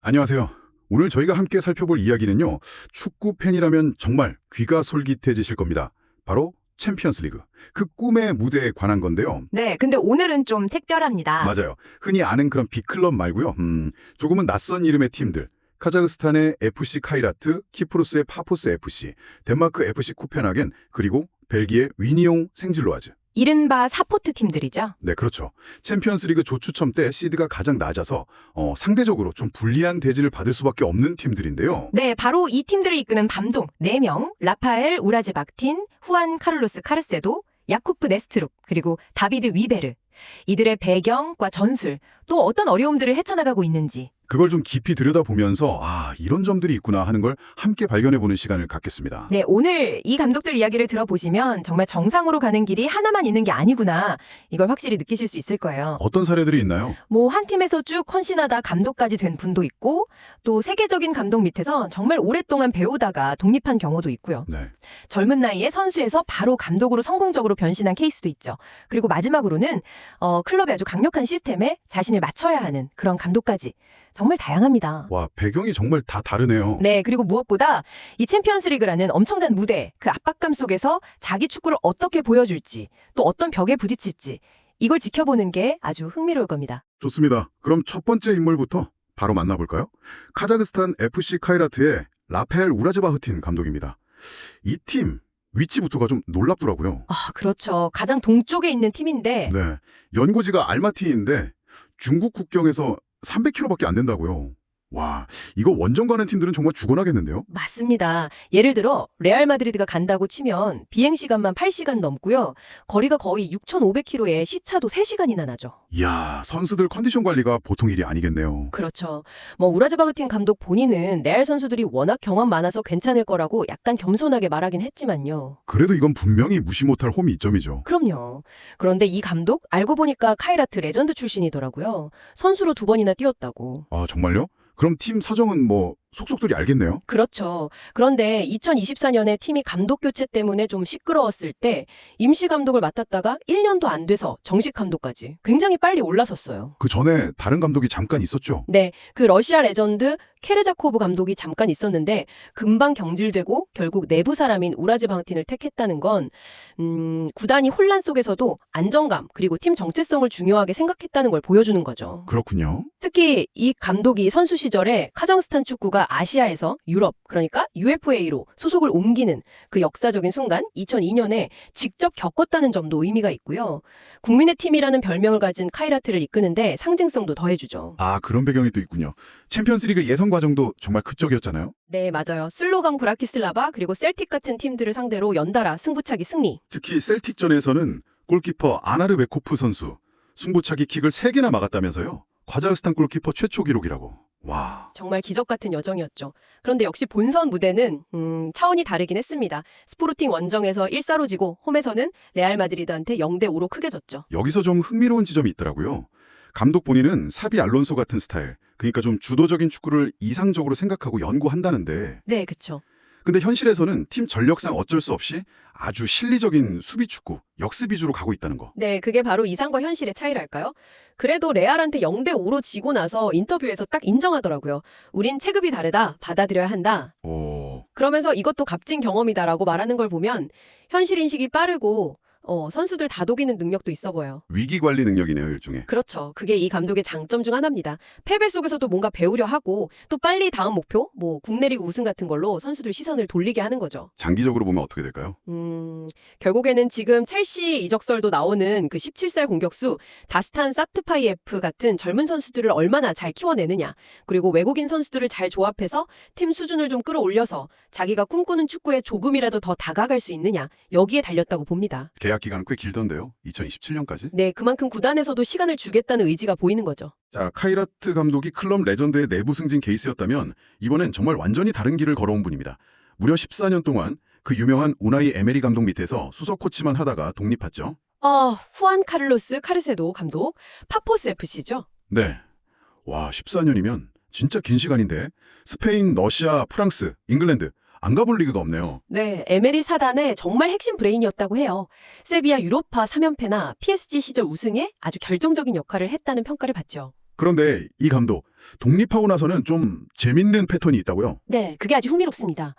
안녕하세요. 오늘 저희가 함께 살펴볼 이야기는요. 축구 팬이라면 정말 귀가 솔깃해지실 겁니다. 바로 챔피언스 리그. 그 꿈의 무대에 관한 건데요. 네, 근데 오늘은 좀 특별합니다. 맞아요. 흔히 아는 그런 빅클럽 말고요. 조금은 낯선 이름의 팀들. 카자흐스탄의 FC 카이라트, 키프로스의 파포스 FC, 덴마크 FC 코펜하겐, 그리고 벨기에 위니옹 생질로아즈. 이른바 사포트 팀들이죠. 네, 그렇죠. 챔피언스리그 조추첨 때 시드가 가장 낮아서 상대적으로 좀 불리한 대지를 받을 수밖에 없는 팀들인데요. 네, 바로 이 팀들을 이끄는 감독 4명, 라파엘 우라즈 박틴, 후안 카를로스 카르세도, 야쿠프 네스트룹, 그리고 다비드 위베르. 이들의 배경과 전술, 또 어떤 어려움들을 헤쳐나가고 있는지. 그걸 좀 깊이 들여다보면서 이런 점들이 있구나 하는 걸 함께 발견해보는 시간을 갖겠습니다. 네, 오늘 이 감독들 이야기를 들어보시면 정말 정상으로 가는 길이 하나만 있는 게 아니구나. 이걸 확실히 느끼실 수 있을 거예요. 어떤 사례들이 있나요? 한 팀에서 쭉 헌신하다 감독까지 된 분도 있고, 또 세계적인 감독 밑에서 정말 오랫동안 배우다가 독립한 경우도 있고요. 네. 젊은 나이에 선수에서 바로 감독으로 성공적으로 변신한 케이스도 있죠. 그리고 마지막으로는 클럽의 아주 강력한 시스템에 자신을 맞춰야 하는 그런 감독까지. 정말 다양합니다. 와, 배경이 정말 다 다르네요. 네, 그리고 무엇보다 이 챔피언스 리그라는 엄청난 무대, 그 압박감 속에서 자기 축구를 어떻게 보여줄지, 또 어떤 벽에 부딪힐지, 이걸 지켜보는 게 아주 흥미로울 겁니다. 좋습니다. 그럼 첫 번째 인물부터 바로 만나볼까요? 카자흐스탄 FC 카이라트의 라펠 우라즈바흐틴 감독입니다. 이 팀 위치부터가 좀 놀랍더라고요. 그렇죠. 가장 동쪽에 있는 팀인데, 네, 연고지가 알마티인데 중국 국경에서 300km밖에 안 된다고요. 와, 이거 원정 가는 팀들은 정말 죽어나겠는데요? 맞습니다. 예를 들어 레알 마드리드가 간다고 치면 비행시간만 8시간 넘고요. 거리가 거의 6,500km에 시차도 3시간이나 나죠. 이야, 선수들 컨디션 관리가 보통 일이 아니겠네요. 그렇죠. 우라즈바흐틴 감독 본인은 레알 선수들이 워낙 경험 많아서 괜찮을 거라고 약간 겸손하게 말하긴 했지만요. 그래도 이건 분명히 무시 못할 홈이 이점이죠. 그럼요. 그런데 이 감독 알고 보니까 카이라트 레전드 출신이더라고요. 선수로 2번이나 뛰었다고. 아, 정말요? 그럼 팀 사정은 속속들이 알겠네요? 그렇죠. 그런데 2024년에 팀이 감독 교체 때문에 좀 시끄러웠을 때 임시 감독을 맡았다가 1년도 안 돼서 정식 감독까지 굉장히 빨리 올라섰어요. 그 전에 다른 감독이 잠깐 있었죠? 네, 그 러시아 레전드 케르자코브 감독이 잠깐 있었는데 금방 경질되고 결국 내부 사람인 우라즈바흐틴을 택했다는 건 구단이 혼란 속에서도 안정감 그리고 팀 정체성을 중요하게 생각했다는 걸 보여주는 거죠. 그렇군요. 특히 이 감독이 선수 시절에 카자흐스탄 축구가 아시아에서 유럽, 그러니까 UFA로 소속을 옮기는 그 역사적인 순간 2002년에 직접 겪었다는 점도 의미가 있고요. 국민의 팀이라는 별명을 가진 카이라트를 이끄는데 상징성도 더해주죠. 아, 그런 배경이 또 있군요. 챔피언스리그 예선 과정도 정말 극적이었잖아요. 네, 맞아요. 슬로강 브라키슬라바 그리고 셀틱 같은 팀들을 상대로 연달아 승부차기 승리. 특히 셀틱전에서는 골키퍼 아나르 베코프 선수 승부차기 킥을 3개나 막았다면서요. 카자흐스탄 골키퍼 최초 기록이라고. 와. 정말 기적 같은 여정이었죠. 그런데 역시 본선 무대는 차원이 다르긴 했습니다. 스포르팅 원정에서 1-4로 지고 홈에서는 레알 마드리드한테 0-5로 크게 졌죠. 여기서 좀 흥미로운 지점이 있더라고요. 감독 본인은 사비 알론소 같은 스타일, 그러니까 좀 주도적인 축구를 이상적으로 생각하고 연구한다는데, 네, 그쵸. 근데 현실에서는 팀 전력상 어쩔 수 없이 아주 실리적인 수비 축구, 역습 위주로 가고 있다는 거. 네, 그게 바로 이상과 현실의 차이랄까요? 그래도 레알한테 0-5로 지고 나서 인터뷰에서 딱 인정하더라고요. 우린 체급이 다르다, 받아들여야 한다. 그러면서 이것도 값진 경험이다라고 말하는 걸 보면 현실 인식이 빠르고 선수들 다독이는 능력도 있어 보여요. 위기 관리 능력이네요, 일종의. 그렇죠. 그게 이 감독의 장점 중 하나입니다. 패배 속에서도 뭔가 배우려 하고 또 빨리 다음 목표, 국내 리그 우승 같은 걸로 선수들 시선을 돌리게 하는 거죠. 장기적으로 보면 어떻게 될까요? 결국에는 지금 첼시 이적설도 나오는 그 17살 공격수 다스탄 사트파이에프 같은 젊은 선수들을 얼마나 잘 키워내느냐, 그리고 외국인 선수들을 잘 조합해서 팀 수준을 좀 끌어올려서 자기가 꿈꾸는 축구에 조금이라도 더 다가갈 수 있느냐, 여기에 달렸다고 봅니다. 계약 기간은 꽤 길던데요. 2027년까지. 네, 그만큼 구단에서도 시간을 주겠다는 의지가 보이는 거죠. 자, 카이라트 감독이 클럽 레전드의 내부 승진 케이스였다면 이번엔 정말 완전히 다른 길을 걸어온 분입니다. 무려 14년 동안 그 유명한 우나이 에메리 감독 밑에서 수석 코치만 하다가 독립했죠. 후안 카를로스 카르세도 감독, 파포스 FC죠. 네. 와, 14년이면 진짜 긴 시간인데 스페인, 러시아, 프랑스, 잉글랜드 안 가볼 리그가 없네요. 네, 에메리 사단의 정말 핵심 브레인이었다고 해요. 세비야 유로파 3연패나 PSG 시절 우승에 아주 결정적인 역할을 했다는 평가를 받죠. 그런데 이 감독, 독립하고 나서는 좀 재밌는 패턴이 있다고요? 네, 그게 아주 흥미롭습니다.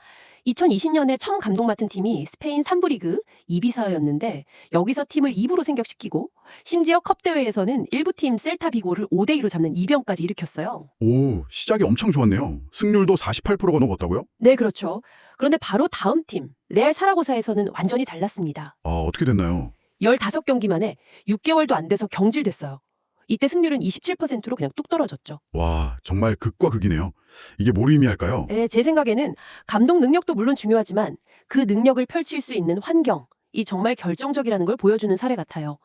2020년에 처음 감독 맡은 팀이 스페인 3부 리그 이비사였는데 여기서 팀을 2부로 생격시키고 심지어 컵 대회에서는 1부 팀 셀타 비고를 5대2로 잡는 이변까지 일으켰어요. 오, 시작이 엄청 좋았네요. 승률도 48%가 넘었다고요? 네, 그렇죠. 그런데 바로 다음 팀 레알 사라고사에서는 완전히 달랐습니다. 아, 어떻게 됐나요? 15경기 만에 6개월도 안 돼서 경질됐어요. 이때 승률은 27%로 그냥 뚝 떨어졌죠. 와, 정말 극과 극이네요. 이게 뭘 의미할까요? 네, 제 생각에는 감독 능력도 물론 중요하지만 그 능력을 펼칠 수 있는 환경이 정말 결정적이라는 걸 보여주는 사례 같아요.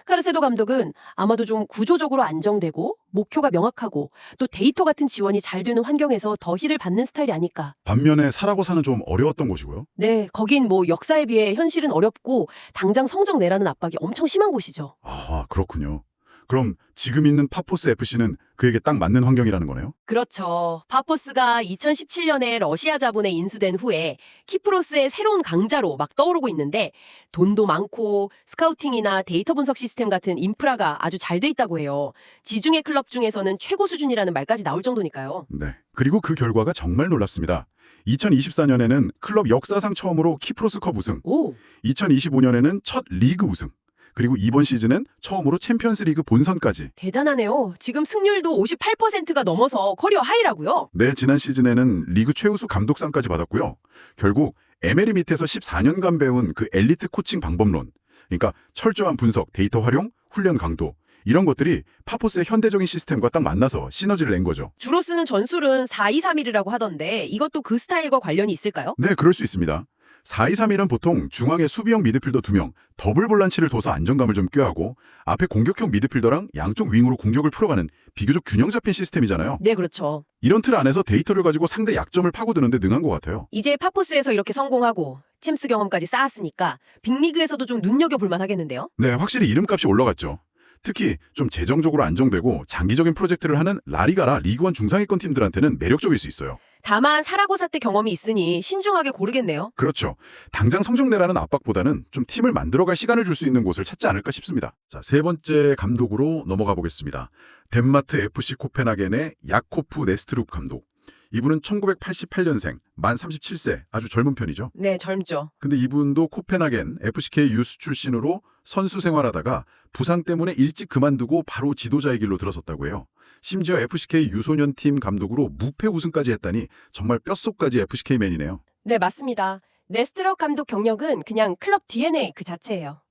카르세도 감독은 아마도 좀 구조적으로 안정되고 목표가 명확하고 또 데이터 같은 지원이 잘 되는 환경에서 더 힐을 받는 스타일이 아닐까. 반면에 사라고사는 좀 어려웠던 곳이고요. 네, 거긴 뭐 역사에 비해 현실은 어렵고 당장 성적 내라는 압박이 엄청 심한 곳이죠. 아, 그렇군요. 그럼 지금 있는 파포스 FC는 그에게 딱 맞는 환경이라는 거네요? 그렇죠. 파포스가 2017년에 러시아 자본에 인수된 후에 키프로스의 새로운 강자로 막 떠오르고 있는데 돈도 많고 스카우팅이나 데이터 분석 시스템 같은 인프라가 아주 잘 돼 있다고 해요. 지중해 클럽 중에서는 최고 수준이라는 말까지 나올 정도니까요. 네. 그리고 그 결과가 정말 놀랍습니다. 2024년에는 클럽 역사상 처음으로 키프로스컵 우승, 오, 2025년에는 첫 리그 우승, 그리고 이번 시즌은 처음으로 챔피언스리그 본선까지. 대단하네요. 지금 승률도 58%가 넘어서 커리어 하이라고요. 네, 지난 시즌에는 리그 최우수 감독상까지 받았고요. 결국 에메리 밑에서 14년간 배운 그 엘리트 코칭 방법론, 그러니까 철저한 분석, 데이터 활용, 훈련 강도, 이런 것들이 파포스의 현대적인 시스템과 딱 만나서 시너지를 낸 거죠. 주로 쓰는 전술은 4-2-3-1이라고 하던데 이것도 그 스타일과 관련이 있을까요? 네, 그럴 수 있습니다. 4-2-3-1은 보통 중앙에 수비형 미드필더 2명, 더블 볼란치를 둬서 안정감을 좀 꾀하고 앞에 공격형 미드필더랑 양쪽 윙으로 공격을 풀어가는 비교적 균형 잡힌 시스템이잖아요. 네, 그렇죠. 이런 틀 안에서 데이터를 가지고 상대 약점을 파고드는데 능한 것 같아요. 이제 파포스에서 이렇게 성공하고 챔스 경험까지 쌓았으니까 빅리그에서도 좀 눈여겨볼 만하겠는데요? 네, 확실히 이름값이 올라갔죠. 특히 좀 재정적으로 안정되고 장기적인 프로젝트를 하는 라리가라 리그1 중상위권 팀들한테는 매력적일 수 있어요. 다만 사라고사 때 경험이 있으니 신중하게 고르겠네요. 그렇죠. 당장 성적 내라는 압박보다는 좀 팀을 만들어갈 시간을 줄 수 있는 곳을 찾지 않을까 싶습니다. 자, 세 번째 감독으로 넘어가 보겠습니다. 덴마트 FC 코펜하겐의 야코프 네스트룹 감독. 이분은 1988년생, 만 37세, 아주 젊은 편이죠. 네, 젊죠. 근데 이분도 코펜하겐 FCK 유스 출신으로 선수 생활하다가 부상 때문에 일찍 그만두고 바로 지도자의 길로 들어섰다고 해요. 심지어 FCK 유소년 팀 감독으로 무패 우승까지 했다니 정말 뼛속까지 FCK맨이네요. 네, 맞습니다. 네스트럭 감독 경력은 그냥 클럽 DNA 그 자체예요.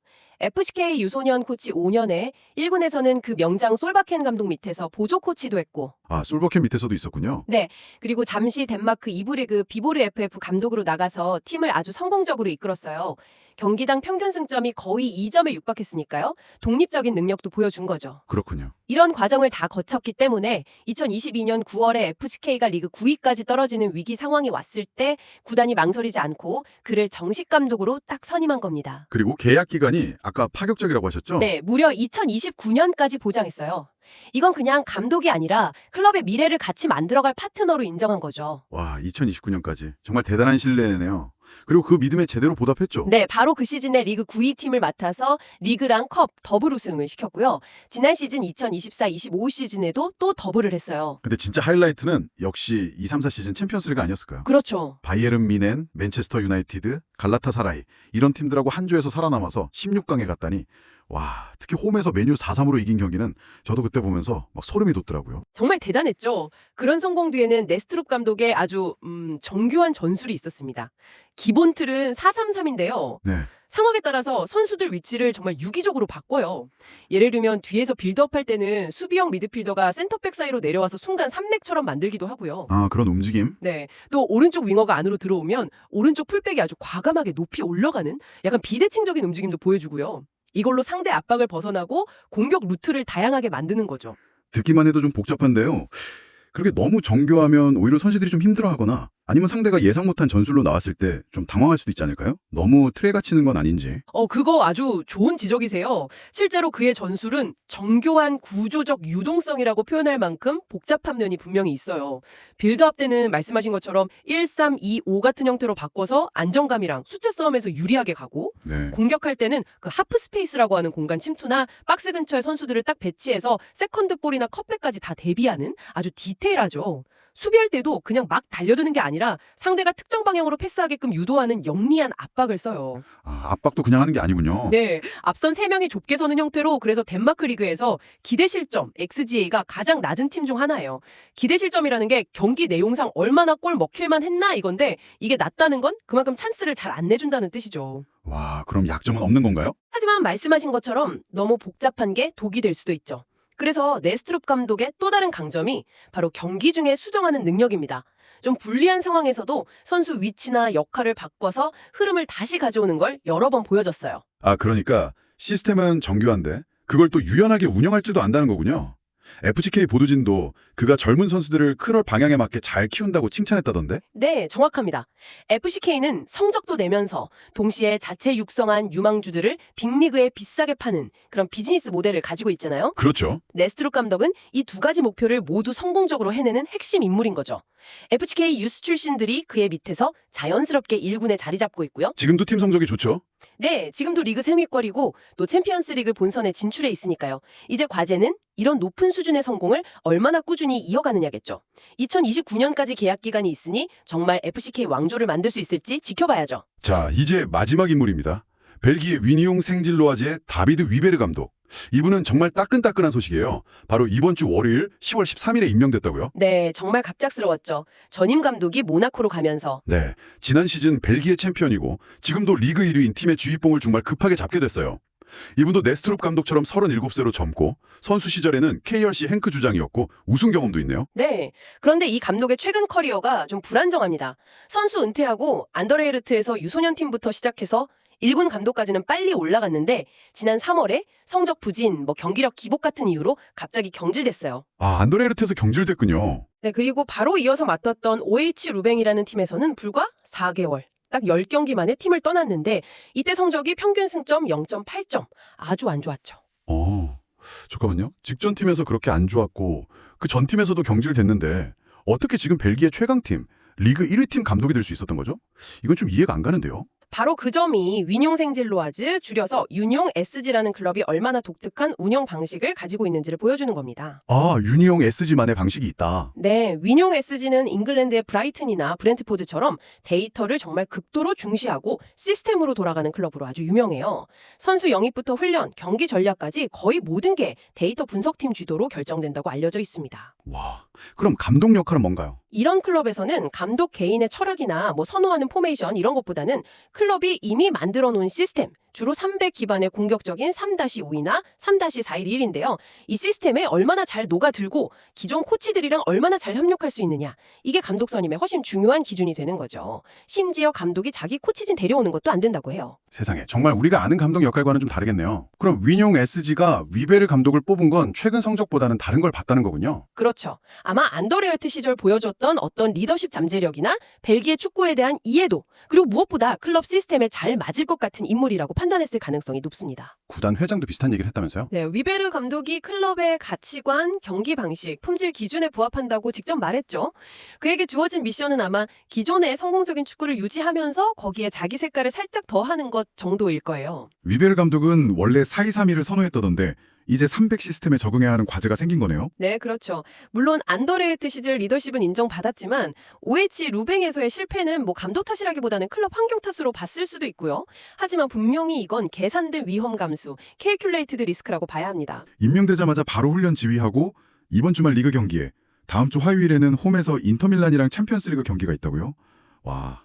FCK 유소년 코치 5년에 1군에서는 그 명장 솔바켄 감독 밑에서 보조 코치도 했고 아, 솔버캔 밑에서도 있었군요. 네, 그리고 잠시 덴마크 2부 리그 비보르 FF 감독으로 나가서 팀을 아주 성공적으로 이끌었어요. 경기당 평균 승점이 거의 2점에 육박했으니까요. 독립적인 능력도 보여준 거죠. 그렇군요. 이런 과정을 다 거쳤기 때문에 2022년 9월에 FCK가 리그 9위까지 떨어지는 위기 상황이 왔을 때 구단이 망설이지 않고 그를 정식 감독으로 딱 선임한 겁니다. 그리고 계약 기간이 아까 파격적이라고 하셨죠? 네, 무려 2029년까지 보장했어요. 이건 그냥 감독이 아니라 클럽의 미래를 같이 만들어갈 파트너로 인정한 거죠. 와, 2029년까지. 정말 대단한 신뢰네요. 그리고 그 믿음에 제대로 보답했죠. 네, 바로 그 시즌에 리그 9위 팀을 맡아서 리그랑 컵 더블 우승을 시켰고요. 지난 시즌 2024-25 시즌에도 또 더블을 했어요. 근데 진짜 하이라이트는 역시 2-3-4 시즌 챔피언스리그 아니었을까요? 그렇죠. 바이에른 미넨, 맨체스터 유나이티드, 갈라타사라이 이런 팀들하고 한 조에서 살아남아서 16강에 갔다니 와, 특히 홈에서 메뉴 4-3으로 이긴 경기는 저도 그때 보면서 막 소름이 돋더라고요. 정말 대단했죠. 그런 성공 뒤에는 네스트룹 감독의 아주 정교한 전술이 있었습니다. 기본 틀은 4-3-3인데요. 네. 상황에 따라서 선수들 위치를 정말 유기적으로 바꿔요. 예를 들면 뒤에서 빌드업할 때는 수비형 미드필더가 센터백 사이로 내려와서 순간 3넥처럼 만들기도 하고요. 아, 그런 움직임? 네, 또 오른쪽 윙어가 안으로 들어오면 오른쪽 풀백이 아주 과감하게 높이 올라가는 약간 비대칭적인 움직임도 보여주고요. 이걸로 상대 압박을 벗어나고 공격 루트를 다양하게 만드는 거죠. 듣기만 해도 좀 복잡한데요. 그렇게 너무 정교하면 오히려 선수들이 좀 힘들어하거나 아니면 상대가 예상 못한 전술로 나왔을 때 좀 당황할 수도 있지 않을까요? 너무 틀에 갇히는 건 아닌지. 그거 아주 좋은 지적이세요. 실제로 그의 전술은 정교한 구조적 유동성이라고 표현할 만큼 복잡한 면이 분명히 있어요. 빌드업 때는 말씀하신 것처럼 1-3-2-5 같은 형태로 바꿔서 안정감이랑 숫자 싸움에서 유리하게 가고, 네. 공격할 때는 그 하프 스페이스라고 하는 공간 침투나 박스 근처에 선수들을 딱 배치해서 세컨드 볼이나 컵백까지 다 대비하는 아주 디테일하죠. 수비할 때도 그냥 막 달려드는 게 아니라 상대가 특정 방향으로 패스하게끔 유도하는 영리한 압박을 써요. 아, 압박도 그냥 하는 게 아니군요. 네, 앞선 3명이 좁게 서는 형태로 그래서 덴마크 리그에서 기대 실점, XGA가 가장 낮은 팀 중 하나예요. 기대 실점이라는 게 경기 내용상 얼마나 골 먹힐만 했나 이건데, 이게 낮다는 건 그만큼 찬스를 잘 안 내준다는 뜻이죠. 와, 그럼 약점은 없는 건가요? 하지만 말씀하신 것처럼 너무 복잡한 게 독이 될 수도 있죠. 그래서 네스트룹 감독의 또 다른 강점이 바로 경기 중에 수정하는 능력입니다. 좀 불리한 상황에서도 선수 위치나 역할을 바꿔서 흐름을 다시 가져오는 걸 여러 번 보여줬어요. 아, 그러니까 시스템은 정교한데 그걸 또 유연하게 운영할 줄도 안다는 거군요. FCK 보도진도 그가 젊은 선수들을 크럴 방향에 맞게 잘 키운다고 칭찬했다던데? 네, 정확합니다. FCK는 성적도 내면서 동시에 자체 육성한 유망주들을 빅리그에 비싸게 파는 그런 비즈니스 모델을 가지고 있잖아요. 그렇죠. 네스트룩 감독은 이 두 가지 목표를 모두 성공적으로 해내는 핵심 인물인 거죠. FCK 유스 출신들이 그의 밑에서 자연스럽게 1군에 자리 잡고 있고요. 지금도 팀 성적이 좋죠? 네, 지금도 리그 상위권이고 또 챔피언스 리그 본선에 진출해 있으니까요. 이제 과제는 이런 높은 수준의 성공을 얼마나 꾸준히 이어가느냐겠죠. 2029년까지 계약 기간이 있으니 정말 FCK 왕조를 만들 수 있을지 지켜봐야죠. 자, 이제 마지막 인물입니다. 벨기에 위니용 생질로아즈의 다비드 위베르 감독. 이분은 정말 따끈따끈한 소식이에요. 바로 이번 주 월요일 10월 13일에 임명됐다고요? 네, 정말 갑작스러웠죠. 전임 감독이 모나코로 가면서. 네, 지난 시즌 벨기에 챔피언이고 지금도 리그 1위인 팀의 주의봉을 정말 급하게 잡게 됐어요. 이분도 네스트룹 감독처럼 37세로 젊고 선수 시절에는 KRC 행크 주장이었고 우승 경험도 있네요. 네, 그런데 이 감독의 최근 커리어가 좀 불안정합니다. 선수 은퇴하고 안더레헤르트에서 유소년 팀부터 시작해서 1군 감독까지는 빨리 올라갔는데 지난 3월에 성적 부진, 경기력 기복 같은 이유로 갑자기 경질됐어요. 아, 안도레르트에서 경질됐군요. 네, 그리고 바로 이어서 맡았던 OH 루뱅이라는 팀에서는 불과 4개월, 딱 10경기 만에 팀을 떠났는데 이때 성적이 평균 승점 0.8점, 아주 안 좋았죠. 잠깐만요. 직전 팀에서 그렇게 안 좋았고 그 전 팀에서도 경질됐는데 어떻게 지금 벨기에 최강팀, 리그 1위 팀 감독이 될 수 있었던 거죠? 이건 좀 이해가 안 가는데요. 바로 그 점이 위뇽 생질로아즈, 줄여서 유뇽 SG라는 클럽이 얼마나 독특한 운영 방식을 가지고 있는지를 보여주는 겁니다. 아, 유니용 SG만의 방식이 있다. 네, 위뇽 SG는 잉글랜드의 브라이튼이나 브렌트포드처럼 데이터를 정말 극도로 중시하고 시스템으로 돌아가는 클럽으로 아주 유명해요. 선수 영입부터 훈련, 경기 전략까지 거의 모든 게 데이터 분석팀 주도로 결정된다고 알려져 있습니다. 와, 그럼 감독 역할은 뭔가요? 이런 클럽에서는 감독 개인의 철학이나 선호하는 포메이션 이런 것보다는 클럽이 이미 만들어 놓은 시스템, 주로 300 기반의 공격적인 3-5이나 3-4-1-1인데요. 이 시스템에 얼마나 잘 녹아들고 기존 코치들이랑 얼마나 잘 협력할 수 있느냐. 이게 감독 선임의 훨씬 중요한 기준이 되는 거죠. 심지어 감독이 자기 코치진 데려오는 것도 안 된다고 해요. 세상에, 정말 우리가 아는 감독 역할과는 좀 다르겠네요. 그럼 위뇽 SG가 위베르 감독을 뽑은 건 최근 성적보다는 다른 걸 봤다는 거군요. 그렇죠. 아마 안더레어트 시절 보여줬던 어떤 리더십 잠재력이나 벨기에 축구에 대한 이해도, 그리고 무엇보다 클럽 시스템에 잘 맞을 것 같은 인물이라고 판단했을 가능성이 높습니다. 구단 회장도 비슷한 얘기를 했다면서요? 네, 위베르 감독이 클럽의 가치관, 경기 방식, 품질 기준에 부합한다고 직접 말했죠. 그에게 주어진 미션은 아마 기존의 성공적인 축구를 유지하면서 거기에 자기 색깔을 살짝 더하는 것 정도일 거예요. 위베르 감독은 원래 4-2-3-1을 선호했다던데 이제 300 시스템에 적응해야 하는 과제가 생긴 거네요? 네, 그렇죠. 물론 안더레헤트 시절 리더십은 인정받았지만 OH 루뱅에서의 실패는 감독 탓이라기보다는 클럽 환경 탓으로 봤을 수도 있고요. 하지만 분명히 이건 계산된 위험 감수, 캘큘레이티드 리스크라고 봐야 합니다. 임명되자마자 바로 훈련 지휘하고 이번 주말 리그 경기에 다음 주 화요일에는 홈에서 인터밀란이랑 챔피언스리그 경기가 있다고요? 와,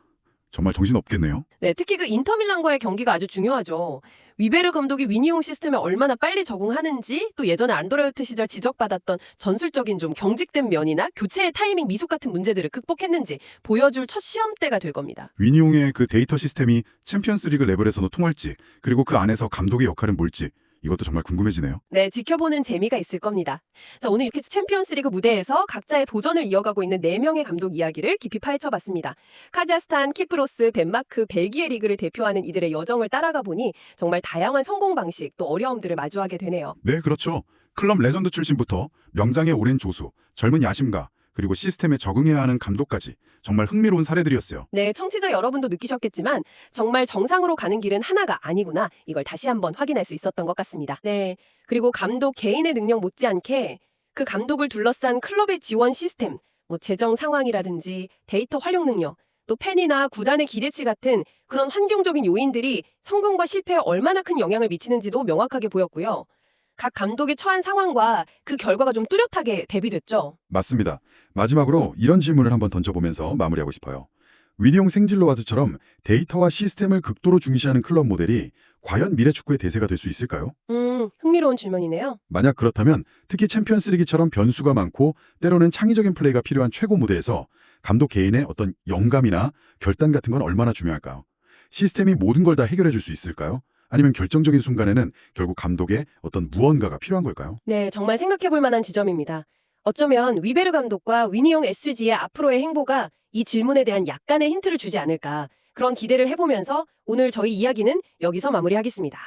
정말 정신없겠네요. 네, 특히 그 인터밀란과의 경기가 아주 중요하죠. 위베르 감독이 위니용 시스템에 얼마나 빨리 적응하는지, 또 예전에 안더레어트 시절 지적받았던 전술적인 좀 경직된 면이나 교체의 타이밍 미숙 같은 문제들을 극복했는지 보여줄 첫 시험대가 될 겁니다. 위니용의 그 데이터 시스템이 챔피언스리그 레벨에서도 통할지, 그리고 그 안에서 감독의 역할은 뭘지 이것도 정말 궁금해지네요. 네, 지켜보는 재미가 있을 겁니다. 자, 오늘 이렇게 챔피언스리그 무대에서 각자의 도전을 이어가고 있는 4명의 감독 이야기를 깊이 파헤쳐봤습니다. 카자흐스탄, 키프로스, 덴마크, 벨기에 리그를 대표하는 이들의 여정을 따라가 보니 정말 다양한 성공 방식 또 어려움들을 마주하게 되네요. 네, 그렇죠. 클럽 레전드 출신부터 명장의 오랜 조수, 젊은 야심가, 그리고 시스템에 적응해야 하는 감독까지 정말 흥미로운 사례들이었어요. 네, 청취자 여러분도 느끼셨겠지만 정말 정상으로 가는 길은 하나가 아니구나. 이걸 다시 한번 확인할 수 있었던 것 같습니다. 네, 그리고 감독 개인의 능력 못지않게 그 감독을 둘러싼 클럽의 지원 시스템, 재정 상황이라든지 데이터 활용 능력, 또 팬이나 구단의 기대치 같은 그런 환경적인 요인들이 성공과 실패에 얼마나 큰 영향을 미치는지도 명확하게 보였고요. 각 감독의 처한 상황과 그 결과가 좀 뚜렷하게 대비됐죠. 맞습니다. 마지막으로 이런 질문을 한번 던져보면서 마무리하고 싶어요. 위리옹 생질로와즈처럼 데이터와 시스템을 극도로 중시하는 클럽 모델이 과연 미래 축구의 대세가 될 수 있을까요? 흥미로운 질문이네요. 만약 그렇다면 특히 챔피언스리그처럼 변수가 많고 때로는 창의적인 플레이가 필요한 최고 무대에서 감독 개인의 어떤 영감이나 결단 같은 건 얼마나 중요할까요? 시스템이 모든 걸 다 해결해 줄 수 있을까요? 아니면 결정적인 순간에는 결국 감독의 어떤 무언가가 필요한 걸까요? 네, 정말 생각해 볼 만한 지점입니다. 어쩌면 위베르 감독과 위니용 SG의 앞으로의 행보가 이 질문에 대한 약간의 힌트를 주지 않을까 그런 기대를 해보면서 오늘 저희 이야기는 여기서 마무리하겠습니다.